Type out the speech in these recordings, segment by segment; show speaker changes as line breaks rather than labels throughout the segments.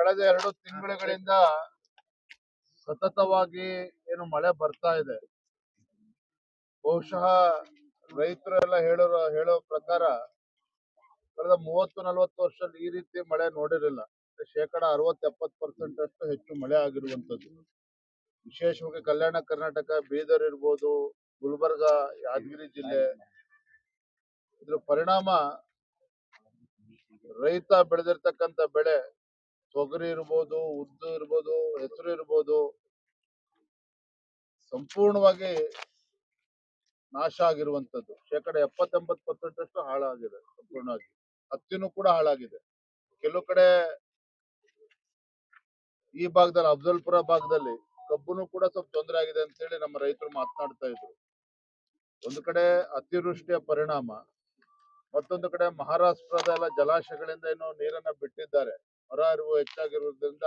ಕಳೆದ 2 ತಿಂಗಳುಗಳಿಂದ ಸತತವಾಗಿ ಏನು ಮಳೆ ಬರ್ತಾ ಇದೆ. ಬಹುಶಃ ರೈತರೆಲ್ಲ ಹೇಳೋ ಪ್ರಕಾರ ಕಳೆದ 30-40 ವರ್ಷದಲ್ಲಿ ಈ ರೀತಿ ಮಳೆ ನೋಡಿರಲಿಲ್ಲ. ಶೇಕಡ 60-70% ಅಷ್ಟು ಹೆಚ್ಚು ಮಳೆ ಆಗಿರುವಂತದ್ದು. ವಿಶೇಷವಾಗಿ ಕಲ್ಯಾಣ ಕರ್ನಾಟಕ, ಬೀದರ್ ಇರ್ಬೋದು, ಗುಲ್ಬರ್ಗ, ಯಾದಗಿರಿ ಜಿಲ್ಲೆ, ಇದ್ರ ಪರಿಣಾಮ ರೈತ ಬೆಳೆದಿರ್ತಕ್ಕಂಥ ಬೆಳೆ ತೊಗರಿ ಇರ್ಬೋದು, ಉದ್ದು ಇರ್ಬೋದು, ಹೆಸರು ಇರ್ಬೋದು, ಸಂಪೂರ್ಣವಾಗಿ ನಾಶ ಆಗಿರುವಂತದ್ದು. ಶೇಕಡ 70-80% ಅಷ್ಟು ಹಾಳಾಗಿದೆ ಸಂಪೂರ್ಣವಾಗಿ. ಹತ್ತಿನೂ ಕೂಡ ಹಾಳಾಗಿದೆ. ಕೆಲವು ಕಡೆ ಈ ಭಾಗದಲ್ಲಿ, ಅಫ್ಜಲ್ಪುರ ಭಾಗದಲ್ಲಿ ಕಬ್ಬುನು ಕೂಡ ಸ್ವಲ್ಪ ತೊಂದರೆ ಆಗಿದೆ ಅಂತ ಹೇಳಿ ನಮ್ಮ ರೈತರು ಮಾತನಾಡ್ತಾ ಇದ್ರು. ಒಂದು ಕಡೆ ಅತಿವೃಷ್ಟಿಯ ಪರಿಣಾಮ, ಮತ್ತೊಂದು ಕಡೆ ಮಹಾರಾಷ್ಟ್ರದ ಎಲ್ಲ ಜಲಾಶಯಗಳಿಂದ ಏನೋ ನೀರನ್ನ ಬಿಟ್ಟಿದ್ದಾರೆ. ಹೊರ ಹರಿವು ಹೆಚ್ಚಾಗಿರುವುದರಿಂದ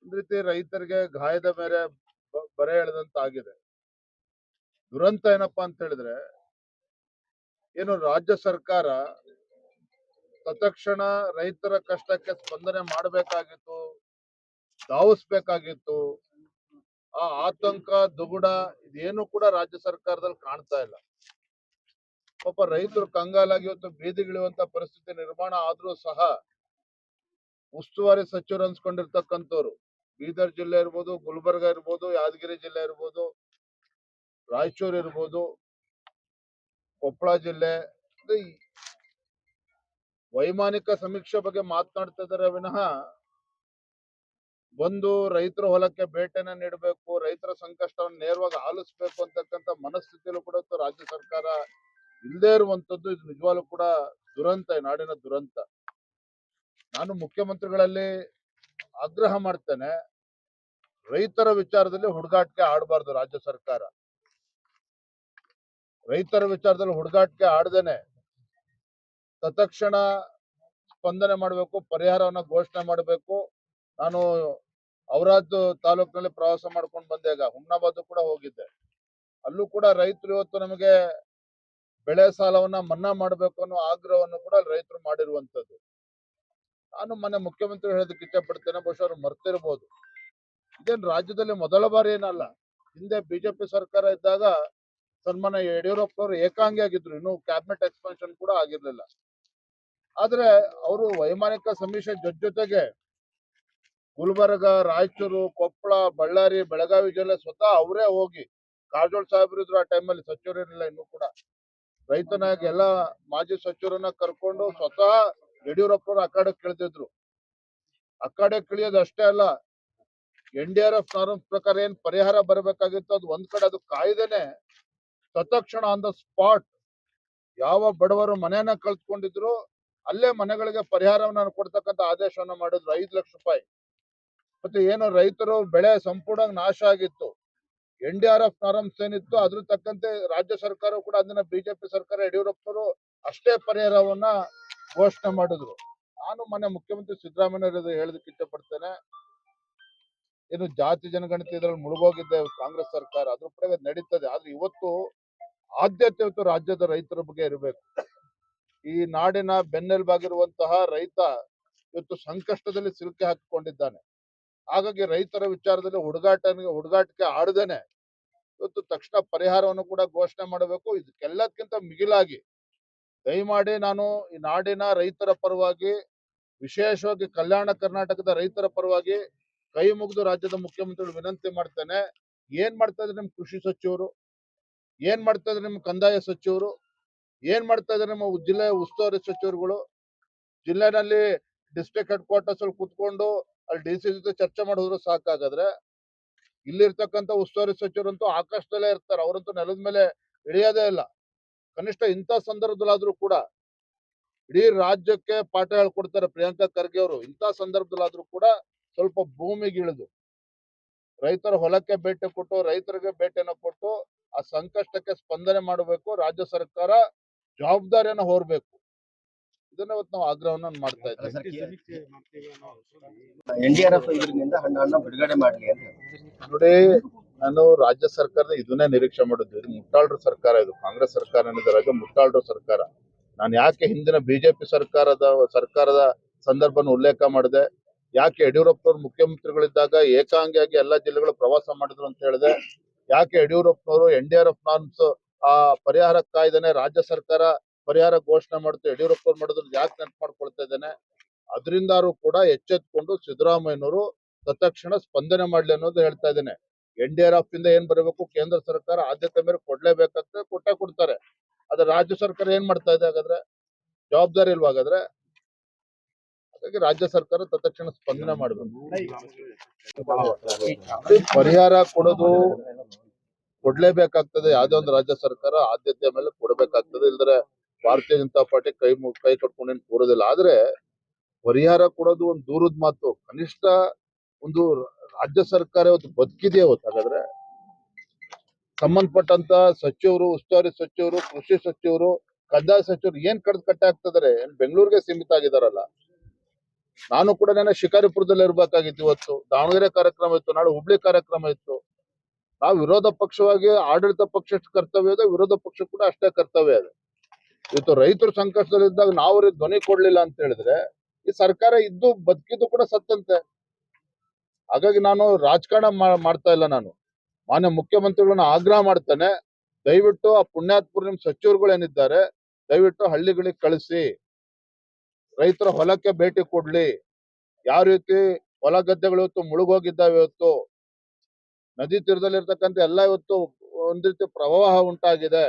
ಒಂದು ರೀತಿ ರೈತರಿಗೆ ಗಾಯದ ಮೇಲೆ ಬರೆ ಎಳೆದಂತಾಗಿದೆ. ದುರಂತ ಏನಪ್ಪಾ ಅಂತ ಹೇಳಿದ್ರೆ, ಏನು ರಾಜ್ಯ ಸರ್ಕಾರ ತತ್ಕ್ಷಣ ರೈತರ ಕಷ್ಟಕ್ಕೆ ಸ್ಪಂದನೆ ಮಾಡಬೇಕಾಗಿತ್ತು, ಧಾವಿಸ್ಬೇಕಾಗಿತ್ತು. ಆ ಆತಂಕ, ದುಗುಡ ಇದೇನು ಕೂಡ ರಾಜ್ಯ ಸರ್ಕಾರದಲ್ಲಿ ಕಾಣ್ತಾ ಇಲ್ಲ. ಪಾಪ ರೈತರು ಕಂಗಾಲಾಗಿ ಇವತ್ತು ಬೀದಿಗಿಳಿಯುವಂತ ಪರಿಸ್ಥಿತಿ ನಿರ್ಮಾಣ ಆದ್ರೂ ಸಹ ಉಸ್ತುವಾರಿ ಸಚಿವರು ಅನ್ಸ್ಕೊಂಡಿರ್ತಕ್ಕಂಥವ್ರು, ಬೀದರ್ ಜಿಲ್ಲೆ ಇರ್ಬೋದು, ಗುಲ್ಬರ್ಗ ಇರ್ಬೋದು, ಯಾದಗಿರಿ ಜಿಲ್ಲೆ ಇರ್ಬೋದು, ರಾಯಚೂರು ಇರ್ಬೋದು, ಕೊಪ್ಪಳ ಜಿಲ್ಲೆ, ವೈಮಾನಿಕ ಸಮೀಕ್ಷೆ ಬಗ್ಗೆ ಮಾತನಾಡ್ತಾ ಇದ್ದಾರೆ ವಿನಃ ಬಂದು ರೈತರ ಹೊಲಕ್ಕೆ ಭೇಟಿಯನ್ನ ನೀಡಬೇಕು, ರೈತರ ಸಂಕಷ್ಟವನ್ನು ನೇರವಾಗಿ ಆಲಿಸಬೇಕು ಅಂತಕ್ಕಂಥ ಮನಸ್ಥಿತಿಯಲ್ಲೂ ಕೂಡ ರಾಜ್ಯ ಸರ್ಕಾರ ಇಲ್ಲದೆ ಇರುವಂತದ್ದು. ಇದು ನಿಜವಾಗ್ಲೂ ಕೂಡ ದುರಂತ, ನಾಡಿನ ದುರಂತ. ನಾನು ಮುಖ್ಯಮಂತ್ರಿಗಳಲ್ಲಿ ಆಗ್ರಹ ಮಾಡ್ತೇನೆ, ರೈತರ ವಿಚಾರದಲ್ಲಿ ಹುಡುಗಾಟಿಕೆ ಆಡಬಾರ್ದು ರಾಜ್ಯ ಸರ್ಕಾರ. ರೈತರ ವಿಚಾರದಲ್ಲಿ ಹುಡುಗಾಟಿಕೆ ಆಡದೇನೆ ತತ್ಕ್ಷಣ ಸ್ಪಂದನೆ ಮಾಡಬೇಕು, ಪರಿಹಾರವನ್ನ ಘೋಷಣೆ ಮಾಡಬೇಕು. ನಾನು ಔರಾದ್ ತಾಲೂಕಿನಲ್ಲಿ ಪ್ರವಾಸ ಮಾಡ್ಕೊಂಡು ಬಂದಾಗ ಹುಮ್ನಾಬಾದ್ ಕೂಡ ಹೋಗಿದ್ದೆ. ಅಲ್ಲೂ ಕೂಡ ರೈತರು ಇವತ್ತು ನಮಗೆ ಬೆಳೆ ಸಾಲವನ್ನ ಮನ್ನಾ ಮಾಡಬೇಕು ಅನ್ನೋ ಆಗ್ರಹವನ್ನು ಕೂಡ ರೈತರು ಮಾಡಿರುವಂತದ್ದು. ನಾನು ಮೊನ್ನೆ ಮುಖ್ಯಮಂತ್ರಿ ಹೇಳೋದಕ್ಕೆ ಇಚ್ಛೆ ಪಡ್ತೇನೆ, ಬಹುಶಃ ಅವ್ರು ಮರ್ತಿರ್ಬೋದು. ಇದೇನು ರಾಜ್ಯದಲ್ಲಿ ಮೊದಲ ಬಾರಿ ಏನಲ್ಲ. ಹಿಂದೆ ಬಿಜೆಪಿ ಸರ್ಕಾರ ಇದ್ದಾಗ ಸನ್ಮಾನ್ಯ ಯಡಿಯೂರಪ್ಪನವರು ಏಕಾಂಗಿ ಆಗಿದ್ರು, ಇನ್ನು ಕ್ಯಾಬಿನೆಟ್ ಎಕ್ಸ್ಪಾನ್ಷನ್ ಕೂಡ ಆಗಿರ್ಲಿಲ್ಲ. ಆದ್ರೆ ಅವರು ವೈಮಾನಿಕ ಸಮೀಕ್ಷೆ ಜೊತೆಗೆ ಗುಲ್ಬರ್ಗ, ರಾಯಚೂರು, ಕೊಪ್ಪಳ, ಬಳ್ಳಾರಿ, ಬೆಳಗಾವಿ ಜಿಲ್ಲೆ ಸ್ವತಃ ಅವರೇ ಹೋಗಿ, ಕಾರಜೋಳ ಸಾಹೇಬರು ಇದ್ರು ಆ ಟೈಮಲ್ಲಿ, ಸಚಿವರು ಇರಲಿಲ್ಲ ಇನ್ನೂ ಕೂಡ, ರೈತ ನಾಯಕ ಎಲ್ಲ ಮಾಜಿ ಸಚಿವರನ್ನ ಕರ್ಕೊಂಡು ಸ್ವತಃ ಯಡಿಯೂರಪ್ಪನವರು ಅಖಾಡಕ್ಕೆ ಇಳಿದಿದ್ರು. ಅಖಾಡಕ್ಕೆ ಇಳಿಯೋದು ಅಷ್ಟೇ ಅಲ್ಲ, NDRF ನಾರ್ಮ್ಸ್ ಪ್ರಕಾರ ಏನ್ ಪರಿಹಾರ ಬರಬೇಕಾಗಿತ್ತು ಅದು ಒಂದ್ ಕಡೆ, ಅದು ಕಾಯ್ದೇನೆ ತತ್ಕ್ಷಣ ಆನ್ ದ ಸ್ಪಾಟ್ ಯಾವ ಬಡವರು ಮನೆಯನ್ನ ಕಳ್ಕೊಂಡಿದ್ರು ಅಲ್ಲೇ ಮನೆಗಳಿಗೆ ಪರಿಹಾರವನ್ನ ಕೊಡ್ತಕ್ಕಂಥ ಆದೇಶವನ್ನ ಮಾಡಿದ್ರು, 5 ಲಕ್ಷ ರೂಪಾಯಿ. ಮತ್ತೆ ಏನು ರೈತರು ಬೆಳೆ ಸಂಪೂರ್ಣ ನಾಶ ಆಗಿತ್ತು, NDRF ನಾರ್ಮ್ಸ್ ಏನಿತ್ತು ಅದ್ರ ತಕ್ಕಂತೆ ರಾಜ್ಯ ಸರ್ಕಾರ ಕೂಡ ಅದನ್ನ ಬಿಜೆಪಿ ಸರ್ಕಾರ ಯಡಿಯೂರಪ್ಪನವರು ಅಷ್ಟೇ ಪರಿಹಾರವನ್ನ ಘೋಷಣೆ ಮಾಡಿದ್ರು. ನಾನು ಮೊನ್ನೆ ಮುಖ್ಯಮಂತ್ರಿ ಸಿದ್ದರಾಮಯ್ಯ ಹೇಳೋದಕ್ಕೆ ಇಚ್ಛೆ ಪಡ್ತೇನೆ, ಏನು ಜಾತಿ ಜನಗಣತಿ ಇದ್ರಲ್ಲಿ ಮುಳುಗೋಗಿದ್ದೆ ಕಾಂಗ್ರೆಸ್ ಸರ್ಕಾರ, ಅದ್ರ ಕಡೆಗೆ ನಡೀತದೆ. ಆದ್ರೆ ಇವತ್ತು ಆದ್ಯತೆ ಇವತ್ತು ರಾಜ್ಯದ ರೈತರ ಬಗ್ಗೆ ಇರಬೇಕು. ಈ ನಾಡಿನ ಬೆನ್ನೆಲುಬಾಗಿರುವಂತಹ ರೈತ ಇವತ್ತು ಸಂಕಷ್ಟದಲ್ಲಿ ಸಿಲುಕಿ ಹಾಕಿಕೊಂಡಿದ್ದಾನೆ. ಹಾಗಾಗಿ ರೈತರ ವಿಚಾರದಲ್ಲಿ ಹುಡುಗಾಟಿಕೆ ಆಡದೇನೆ ಇವತ್ತು ತಕ್ಷಣ ಪರಿಹಾರವನ್ನು ಕೂಡ ಘೋಷಣೆ ಮಾಡಬೇಕು. ಇದಕ್ಕೆಲ್ಲದಕ್ಕಿಂತ ಮಿಗಿಲಾಗಿ ದಯಮಾಡಿ ನಾನು ಈ ನಾಡಿನ ರೈತರ ಪರವಾಗಿ, ವಿಶೇಷವಾಗಿ ಕಲ್ಯಾಣ ಕರ್ನಾಟಕದ ರೈತರ ಪರವಾಗಿ ಕೈ ಮುಗಿದು ರಾಜ್ಯದ ಮುಖ್ಯಮಂತ್ರಿಗಳು ವಿನಂತಿ ಮಾಡ್ತೇನೆ. ಏನ್ ಮಾಡ್ತಾ ಇದ್ರೆ ನಿಮ್ ಕೃಷಿ ಸಚಿವರು, ಏನ್ ಮಾಡ್ತಾ ಇದ್ರೆ ನಿಮ್ ಕಂದಾಯ ಸಚಿವರು, ಏನ್ ಮಾಡ್ತಾ ಇದ್ರೆ ನಿಮ್ಮ ಜಿಲ್ಲೆಯ ಉಸ್ತುವಾರಿ ಸಚಿವರುಗಳು? ಜಿಲ್ಲೆನಲ್ಲಿ ಡಿಸ್ಟ್ರಿಕ್ಟ್ ಹೆಡ್ ಕ್ವಾರ್ಟರ್ಸ್ ಅಲ್ಲಿ ಕುತ್ಕೊಂಡು ಅಲ್ಲಿ DC ಜೊತೆ ಚರ್ಚೆ ಮಾಡಿದ್ರು ಸಾಕಾಗಾದ್ರೆ, ಇಲ್ಲಿರ್ತಕ್ಕಂಥ ಉಸ್ತುವಾರಿ ಸಚಿವರಂತೂ ಆಕಾಶದಲ್ಲೇ ಇರ್ತಾರೆ, ಅವರಂತೂ ನೆಲದ ಮೇಲೆ ಇಳಿಯೋದೇ ಇಲ್ಲ. ಕನಿಷ್ಠ ಇಂಥ ಸಂದರ್ಭದಲ್ಲಾದ್ರೂ ಕೂಡ ಇಡೀ ರಾಜ್ಯಕ್ಕೆ ಪಾಠ ಹೇಳ್ಕೊಡ್ತಾರೆ ಪ್ರಿಯಾಂಕಾ ಖರ್ಗೆ ಅವರು. ಇಂಥ ಸಂದರ್ಭದಲ್ಲಾದ್ರೂ ಕೂಡ ಸ್ವಲ್ಪ ಭೂಮಿಗೆ ಇಳಿದು ರೈತರ ಹೊಲಕ್ಕೆ ಭೇಟಿ ಕೊಟ್ಟು, ರೈತರಿಗೆ ಭೇಟಿಯನ್ನು ಕೊಟ್ಟು ಆ ಸಂಕಷ್ಟಕ್ಕೆ ಸ್ಪಂದನೆ ಮಾಡಬೇಕು. ರಾಜ್ಯ ಸರ್ಕಾರ ಜವಾಬ್ದಾರಿಯನ್ನು ಹೊರಬೇಕು. ಇದನ್ನ ಇವತ್ತು ನಾವು ಆಗ್ರಹವನ್ನು ಮಾಡ್ತಾ ಇದ್ದೀವಿ.
NDRF ಇದರಿಂದ ಹಣ್ಣನ್ನ ಬಿಡುಗಡೆ ಮಾಡಲಿ ಅಂತ
ನೋಡಿ, ನಾನು ರಾಜ್ಯ ಸರ್ಕಾರದ ಇದನ್ನೇ ನಿರೀಕ್ಷೆ ಮಾಡಿದ್ದು. ಇದು ಮುಟ್ಟಾಳ್ರ ಸರ್ಕಾರ, ಇದು ಕಾಂಗ್ರೆಸ್ ಸರ್ಕಾರ ಅನ್ನೋದ್ರಾಗ ಮುಟ್ಟಾಳ್ರ ಸರ್ಕಾರ. ನಾನು ಯಾಕೆ ಹಿಂದಿನ ಬಿಜೆಪಿ ಸರ್ಕಾರದ ಸಂದರ್ಭನ ಉಲ್ಲೇಖ ಮಾಡಿದೆ, ಯಾಕೆ ಯಡಿಯೂರಪ್ಪನವ್ರು ಮುಖ್ಯಮಂತ್ರಿಗಳಿದ್ದಾಗ ಏಕಾಂಗಿಯಾಗಿ ಎಲ್ಲಾ ಜಿಲ್ಲೆಗಳು ಪ್ರವಾಸ ಮಾಡಿದ್ರು ಅಂತ ಹೇಳಿದೆ. ಯಾಕೆ ಯಡಿಯೂರಪ್ಪನವರು NDRF ನಾರ್ಮ್ಸ್ ಆ ಪರಿಹಾರ ಕಾಯ್ದೆನೆ ರಾಜ್ಯ ಸರ್ಕಾರ ಪರಿಹಾರ ಘೋಷಣೆ ಮಾಡುತ್ತೆ, ಯಡಿಯೂರಪ್ಪನವ್ರು ಮಾಡಿದ್ರು ಯಾಕೆ ನೆನಪು ಮಾಡ್ಕೊಳ್ತಾ ಇದ್ದೇನೆ. ಅದರಿಂದಾರು ಕೂಡ ಎಚ್ಚೆತ್ಕೊಂಡು ಸಿದ್ದರಾಮಯ್ಯನವರು ತತ್ಕ್ಷಣ ಸ್ಪಂದನೆ ಮಾಡ್ಲಿ ಅನ್ನೋದು ಹೇಳ್ತಾ ಇದ್ದೇನೆ. NDRF ಇಂದ ಏನ್ ಬರಬೇಕು, ಕೇಂದ್ರ ಸರ್ಕಾರ ಆದ್ಯತೆ ಮೇಲೆ ಕೊಡ್ಲೇಬೇಕಾಗ್ತದೆ, ಕೊಡ್ತಾರೆ. ಆದ್ರೆ ರಾಜ್ಯ ಸರ್ಕಾರ ಏನ್ ಮಾಡ್ತಾ ಇದೆ ಹಾಗಾದ್ರೆ? ಜವಾಬ್ದಾರಿ ಇಲ್ವಾ ಹಾಗಾದ್ರೆ? ಹಾಗಾಗಿ ರಾಜ್ಯ ಸರ್ಕಾರ ತತ್ಕ್ಷಣ ಸ್ಪಂದನೆ ಮಾಡಬೇಕು. ಪರಿಹಾರ ಕೊಡ್ಲೇಬೇಕಾಗ್ತದೆ. ಯಾವ್ದೇ ಒಂದು ರಾಜ್ಯ ಸರ್ಕಾರ ಆದ್ಯತೆ ಮೇಲೆ ಕೊಡಬೇಕಾಗ್ತದೆ. ಇಲ್ದ್ರೆ ಭಾರತೀಯ ಜನತಾ ಪಾರ್ಟಿ ಕೈ ಕಟ್ಕೊಂಡೇನು ಕೂರೋದಿಲ್ಲ. ಆದ್ರೆ ಪರಿಹಾರ ಕೊಡೋದು ಒಂದು ದೂರದ ಮಾತು. ಕನಿಷ್ಠ ಒಂದು ರಾಜ್ಯ ಸರ್ಕಾರ ಇವತ್ತು ಬದುಕಿದೆಯೇ ಇವತ್ತು. ಹಾಗಾದ್ರೆ ಸಂಬಂಧಪಟ್ಟಂತ ಸಚಿವರು, ಉಸ್ತುವಾರಿ ಸಚಿವರು, ಕೃಷಿ ಸಚಿವರು, ಕಂದಾಯ ಸಚಿವರು ಏನ್ ಕಟ್ಟೆ ಆಗ್ತಿದಾರೆ? ಬೆಂಗಳೂರಿಗೆ ಸೀಮಿತ ಆಗಿದಾರಲ್ಲ. ನಾನು ಕೂಡ ನೆನ್ನೆ ಶಿಕಾರಿಪುರದಲ್ಲಿ ಇರ್ಬೇಕಾಗಿತ್ತು. ಇವತ್ತು ದಾವಣಗೆರೆ ಕಾರ್ಯಕ್ರಮ ಇತ್ತು, ನಾಳೆ ಹುಬ್ಳಿ ಕಾರ್ಯಕ್ರಮ ಇತ್ತು. ನಾವು ವಿರೋಧ ಪಕ್ಷವಾಗಿ ಆಡಳಿತ ಪಕ್ಷ ಎಷ್ಟು ಕರ್ತವ್ಯ ಇದೆ, ವಿರೋಧ ಪಕ್ಷ ಕೂಡ ಅಷ್ಟೇ ಕರ್ತವ್ಯ ಇದೆ. ಇವತ್ತು ರೈತರು ಸಂಕಷ್ಟದಲ್ಲಿದ್ದಾಗ ನಾವು ಅವ್ರಿಗೆ ಧ್ವನಿ ಕೊಡ್ಲಿಲ್ಲ ಅಂತ ಹೇಳಿದ್ರೆ ಈ ಸರ್ಕಾರ ಇದ್ದು ಬದುಕಿದ್ದು ಕೂಡ ಸತ್ತಂತೆ. ಹಾಗಾಗಿ ನಾನು ರಾಜಕಾರಣ ಮಾಡ್ತಾ ಇಲ್ಲ. ನಾನು ಮಾನ್ಯ ಮುಖ್ಯಮಂತ್ರಿಗಳನ್ನ ಆಗ್ರಹ ಮಾಡ್ತಾನೆ, ದಯವಿಟ್ಟು ಆ ಪುಣ್ಯಾತ್ಮರು ನಿಮ್ ಸಚಿವರುಗಳು ಏನಿದ್ದಾರೆ ದಯವಿಟ್ಟು ಹಳ್ಳಿಗಳಿಗೆ ಕಳಿಸಿ, ರೈತರ ಹೊಲಕ್ಕೆ ಭೇಟಿ ಕೊಡ್ಲಿ. ಯಾವ ರೀತಿ ಹೊಲ ಗದ್ದೆಗಳು ಇವತ್ತು ಮುಳುಗೋಗಿದ್ದಾವೆ, ಇವತ್ತು ನದಿ ತೀರದಲ್ಲಿರ್ತಕ್ಕಂಥ ಎಲ್ಲ ಇವತ್ತು ಒಂದ್ ರೀತಿ ಪ್ರವಾಹ ಉಂಟಾಗಿದೆ.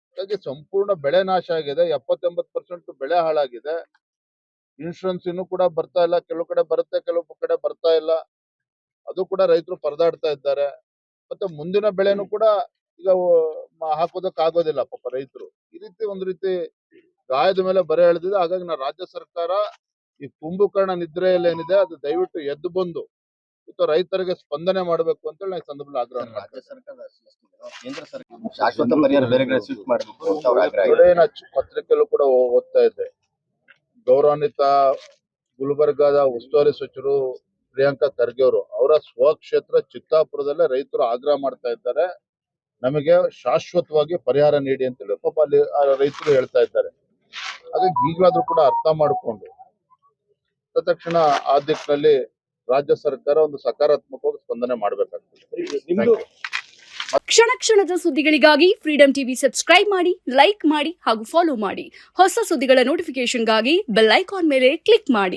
ಹಾಗಾಗಿ ಸಂಪೂರ್ಣ ಬೆಳೆ ನಾಶ ಆಗಿದೆ. 70-80% ಬೆಳೆ ಹಾಳಾಗಿದೆ. ಇನ್ಶೂರೆನ್ಸ್ ಇನ್ನೂ ಕೂಡ ಬರ್ತಾ ಇಲ್ಲ. ಕೆಲವು ಕಡೆ ಬರುತ್ತೆ, ಕೆಲವು ಕಡೆ ಬರ್ತಾ ಇಲ್ಲ. ಅದು ಕೂಡ ರೈತರು ಪರದಾಡ್ತಾ ಇದ್ದಾರೆ. ಮತ್ತೆ ಮುಂದಿನ ಬೆಳೆನೂ ಕೂಡ ಈಗ ಹಾಕೋದಕ್ ಆಗೋದಿಲ್ಲ ಪಾಪ ರೈತರು. ಈ ರೀತಿ ಒಂದ್ ರೀತಿ ಗಾಯದ ಮೇಲೆ ಬರೆ ಎಳೆದಿದೆ. ಹಾಗಾಗಿ ನಾ ರಾಜ್ಯ ಸರ್ಕಾರ ಈ ಕುಂಭಕರ್ಣ ನಿದ್ರೆಯಲ್ಲಿ ಏನಿದೆ ಅದು ದಯವಿಟ್ಟು ಎದ್ದು ಬಂದು ಇವತ್ತು ರೈತರಿಗೆ ಸ್ಪಂದನೆ ಮಾಡಬೇಕು ಅಂತ ಹೇಳಿ ಈ ಸಂದರ್ಭದಲ್ಲಿ ಆಗ್ರಹ ಮಾಡ್ತೀನಿ.
ರಾಜ್ಯ ಸರ್ಕಾರ ಕೇಂದ್ರ ಸರ್ಕಾರ ಶಾಶ್ವತ ಪರಿಹಾರ ಬೇರೆ ಕಡೆ ಶಿಫ್ಟ್ ಮಾಡಬೇಕು ಅಂತ ಅವ್ರ ಆಗ್ರಹ ಇದೆ.
ಕಡೆ ನಾ ಪತ್ರಿಕೆಯಲ್ಲೂ ಕೂಡ ಓದ್ತಾ ಇದ್ದೆ. ಗೌರವಾನ್ವಿತ ಗುಲ್ಬರ್ಗಾದ ಉಸ್ತುವಾರಿ ಸಚಿವರು ಪ್ರಿಯಾಂಕಾ ಖರ್ಗೆ ಅವರು ಅವರ ಸ್ವಕ್ಷೇತ್ರ ಚಿತ್ತಾಪುರದಲ್ಲೇ ರೈತರು ಆಗ್ರಹ ಮಾಡ್ತಾ ಇದ್ದಾರೆ, ನಮಗೆ ಶಾಶ್ವತವಾಗಿ ಪರಿಹಾರ ನೀಡಿ ಅಂತ ಹೇಳಿ ಪಾಪ ಅಲ್ಲಿ ರೈತರು ಹೇಳ್ತಾ ಇದ್ದಾರೆ. ಹಾಗಾಗಿ ಈಗಲಾದ್ರೂ ಕೂಡ ಅರ್ಥ ಮಾಡಿಕೊಂಡು ತಕ್ಷಣ ಆ ದಿಕ್ಕಿನಲ್ಲಿ ರಾಜ್ಯ ಸರ್ಕಾರ ಒಂದು ಸಕಾರಾತ್ಮಕವಾಗಿ ಸ್ಪಂದನೆ ಮಾಡಬೇಕಾಗ್ತದೆ.
ಕ್ಷಣ ಕ್ಷಣದ ಸುದ್ದಿಗಳಿಗಾಗಿ ಫ್ರೀಡಂ ಟಿವಿ ಸಬ್ಸ್ಕ್ರೈಬ್ ಮಾಡಿ, ಲೈಕ್ ಮಾಡಿ ಹಾಗೂ ಫಾಲೋ ಮಾಡಿ. ಹೊಸ ಸುದ್ದಿಗಳ ನೋಟಿಫಿಕೇಶನ್ಗಾಗಿ ಬೆಲ್ ಐಕಾನ್ ಮೇಲೆ ಕ್ಲಿಕ್ ಮಾಡಿ.